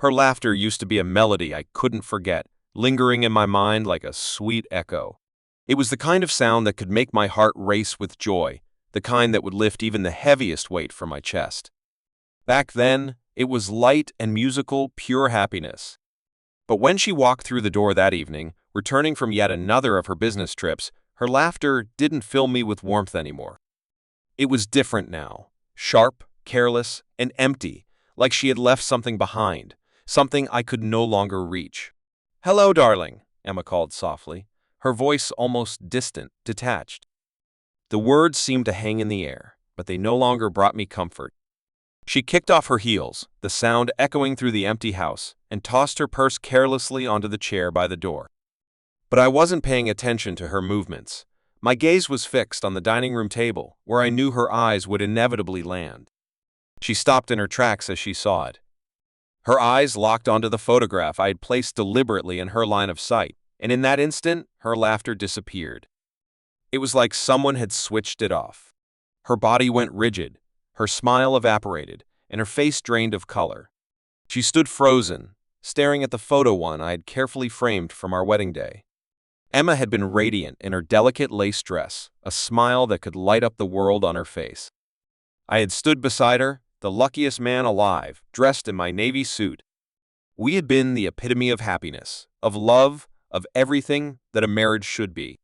Her laughter used to be a melody I couldn't forget, lingering in my mind like a sweet echo. It was the kind of sound that could make my heart race with joy, the kind that would lift even the heaviest weight from my chest. Back then, it was light and musical, pure happiness. But when she walked through the door that evening, returning from yet another of her business trips, her laughter didn't fill me with warmth anymore. It was different now, sharp, careless, and empty, like she had left something behind, something I could no longer reach. "Hello, darling," Emma called softly, her voice almost distant, detached. The words seemed to hang in the air, but they no longer brought me comfort. She kicked off her heels, the sound echoing through the empty house, and tossed her purse carelessly onto the chair by the door. But I wasn't paying attention to her movements. My gaze was fixed on the dining room table, where I knew her eyes would inevitably land. She stopped in her tracks as she saw it. Her eyes locked onto the photograph I had placed deliberately in her line of sight, and in that instant, her laughter disappeared. It was like someone had switched it off. Her body went rigid, her smile evaporated, and her face drained of color. She stood frozen, staring at the photo one I had carefully framed from our wedding day. Emma had been radiant in her delicate lace dress, a smile that could light up the world on her face. I had stood beside her, the luckiest man alive, dressed in my navy suit. We had been the epitome of happiness, of love, of everything that a marriage should be.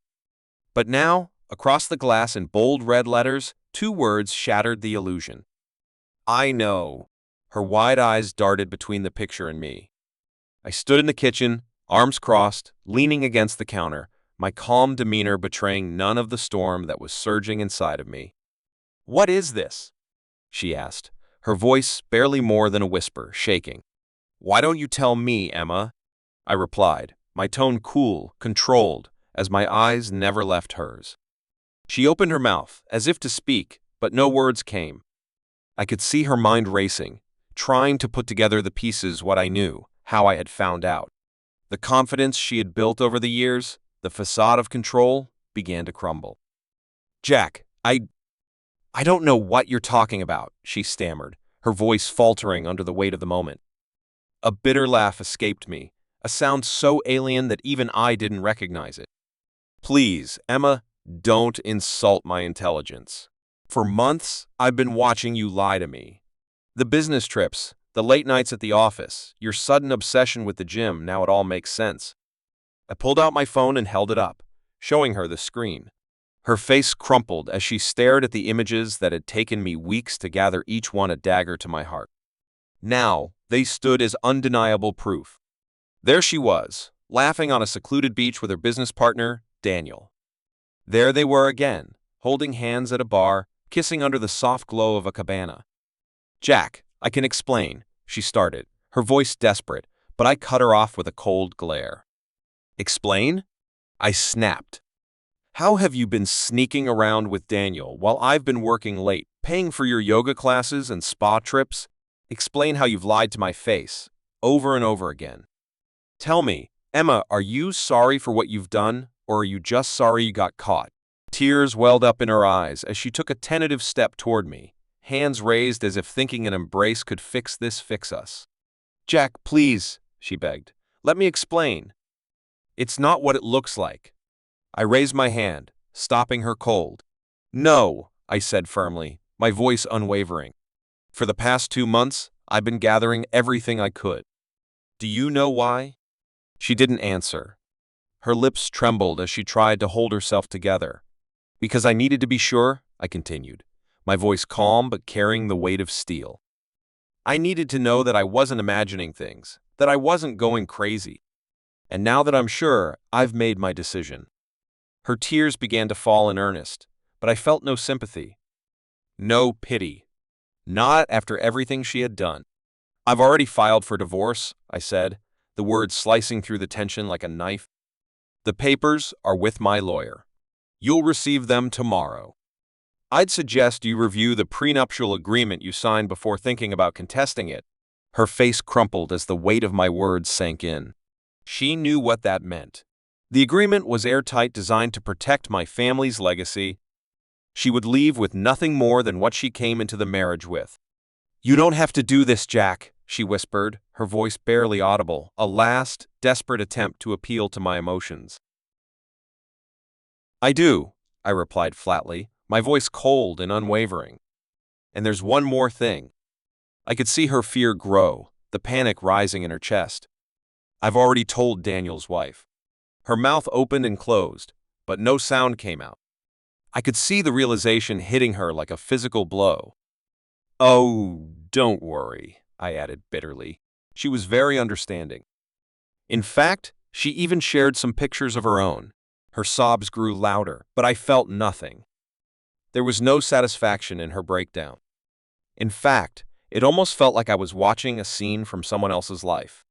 But now, across the glass in bold red letters, two words shattered the illusion. "I know." Her wide eyes darted between the picture and me. I stood in the kitchen, arms crossed, leaning against the counter, my calm demeanor betraying none of the storm that was surging inside of me. "What is this?" she asked, her voice barely more than a whisper, shaking. "Why don't you tell me, Emma?" I replied, my tone cool, controlled, as my eyes never left hers. She opened her mouth, as if to speak, but no words came. I could see her mind racing, trying to put together the pieces what I knew, how I had found out. The confidence she had built over the years, the facade of control, began to crumble. "Jack, I don't know what you're talking about," she stammered, her voice faltering under the weight of the moment. A bitter laugh escaped me, a sound so alien that even I didn't recognize it. "Please, Emma, don't insult my intelligence. For months, I've been watching you lie to me. The business trips, the late nights at the office, your sudden obsession with the gym, now it all makes sense." I pulled out my phone and held it up, showing her the screen. Her face crumpled as she stared at the images that had taken me weeks to gather, each one a dagger to my heart. Now, they stood as undeniable proof. There she was, laughing on a secluded beach with her business partner, Daniel. There they were again, holding hands at a bar, kissing under the soft glow of a cabana. "Jack, I can explain," she started, her voice desperate, but I cut her off with a cold glare. "Explain?" I snapped. "How have you been sneaking around with Daniel while I've been working late, paying for your yoga classes and spa trips? Explain how you've lied to my face, over and over again. Tell me, Emma, are you sorry for what you've done, or are you just sorry you got caught?" Tears welled up in her eyes as she took a tentative step toward me, hands raised as if thinking an embrace could fix us. "Jack, please," she begged. "Let me explain. It's not what it looks like." I raised my hand, stopping her cold. "No," I said firmly, my voice unwavering. "For the past 2 months, I've been gathering everything I could. Do you know why?" She didn't answer. Her lips trembled as she tried to hold herself together. "Because I needed to be sure," I continued, my voice calm but carrying the weight of steel. "I needed to know that I wasn't imagining things, that I wasn't going crazy. And now that I'm sure, I've made my decision." Her tears began to fall in earnest, but I felt no sympathy. No pity. Not after everything she had done. "I've already filed for divorce," I said, the words slicing through the tension like a knife. "The papers are with my lawyer. You'll receive them tomorrow. I'd suggest you review the prenuptial agreement you signed before thinking about contesting it." Her face crumpled as the weight of my words sank in. She knew what that meant. The agreement was airtight, designed to protect my family's legacy. She would leave with nothing more than what she came into the marriage with. "You don't have to do this, Jack," she whispered, her voice barely audible, a last, desperate attempt to appeal to my emotions. I do, I replied flatly, my voice cold and unwavering. And there's one more thing. I could see her fear grow, the panic rising in her chest. I've already told Daniel's wife. Her mouth opened and closed, but no sound came out. I could see the realization hitting her like a physical blow. Oh, don't worry, I added bitterly. She was very understanding. In fact, she even shared some pictures of her own. Her sobs grew louder, but I felt nothing. There was no satisfaction in her breakdown. In fact, it almost felt like I was watching a scene from someone else's life.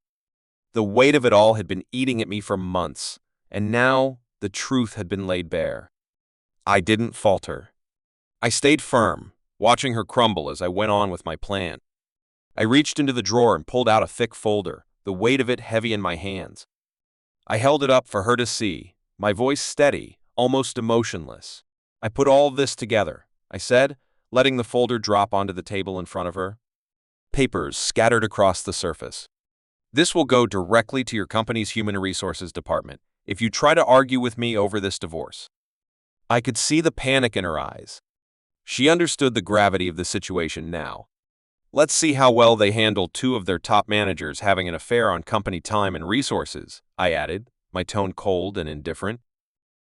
The weight of it all had been eating at me for months, and now the truth had been laid bare. I didn't falter. I stayed firm, watching her crumble as I went on with my plan. I reached into the drawer and pulled out a thick folder, the weight of it heavy in my hands. I held it up for her to see, my voice steady, almost emotionless. I put all this together, I said, letting the folder drop onto the table in front of her. Papers scattered across the surface. This will go directly to your company's human resources department if you try to argue with me over this divorce. I could see the panic in her eyes. She understood the gravity of the situation now. Let's see how well they handled two of their top managers having an affair on company time and resources, I added, my tone cold and indifferent.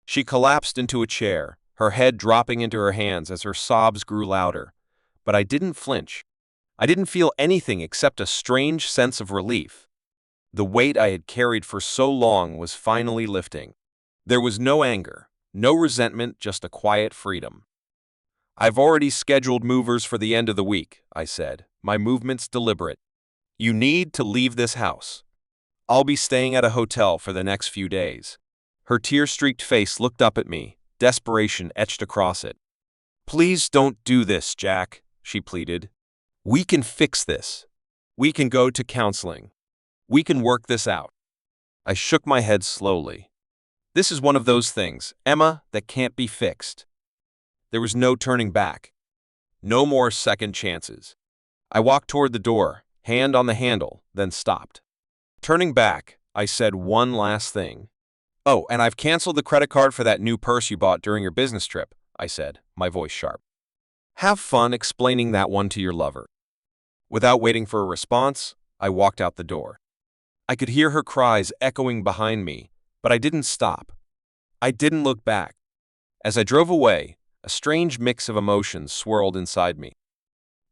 She collapsed into a chair, her head dropping into her hands as her sobs grew louder. But I didn't flinch. I didn't feel anything except a strange sense of relief. The weight I had carried for so long was finally lifting. There was no anger, no resentment, just a quiet freedom. I've already scheduled movers for the end of the week, I said, my movements deliberate. You need to leave this house. I'll be staying at a hotel for the next few days. Her tear-streaked face looked up at me, desperation etched across it. Please don't do this, Jack, she pleaded. We can fix this. We can go to counseling. We can work this out. I shook my head slowly. This is one of those things, Emma, that can't be fixed. There was no turning back. No more second chances. I walked toward the door, hand on the handle, then stopped. Turning back, I said one last thing. Oh, and I've canceled the credit card for that new purse you bought during your business trip, I said, my voice sharp. Have fun explaining that one to your lover. Without waiting for a response, I walked out the door. I could hear her cries echoing behind me, but I didn't stop. I didn't look back. As I drove away, a strange mix of emotions swirled inside me.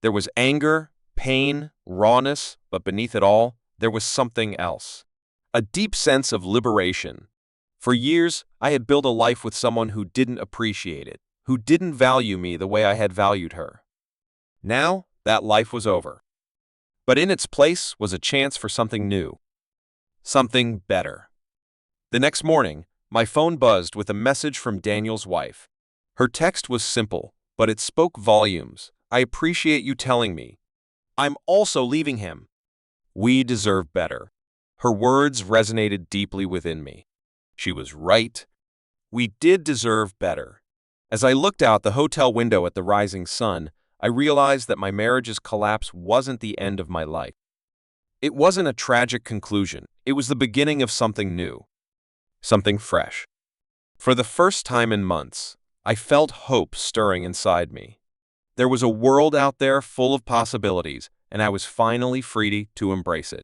There was anger, pain, rawness, but beneath it all, there was something else. A deep sense of liberation. For years, I had built a life with someone who didn't appreciate it, who didn't value me the way I had valued her. Now, that life was over. But in its place was a chance for something new. Something better. The next morning, my phone buzzed with a message from Daniel's wife. Her text was simple, but it spoke volumes. I appreciate you telling me. I'm also leaving him. We deserve better. Her words resonated deeply within me. She was right. We did deserve better. As I looked out the hotel window at the rising sun, I realized that my marriage's collapse wasn't the end of my life. It wasn't a tragic conclusion. It was the beginning of something new. Something fresh. For the first time in months, I felt hope stirring inside me. There was a world out there full of possibilities, and I was finally free to embrace it.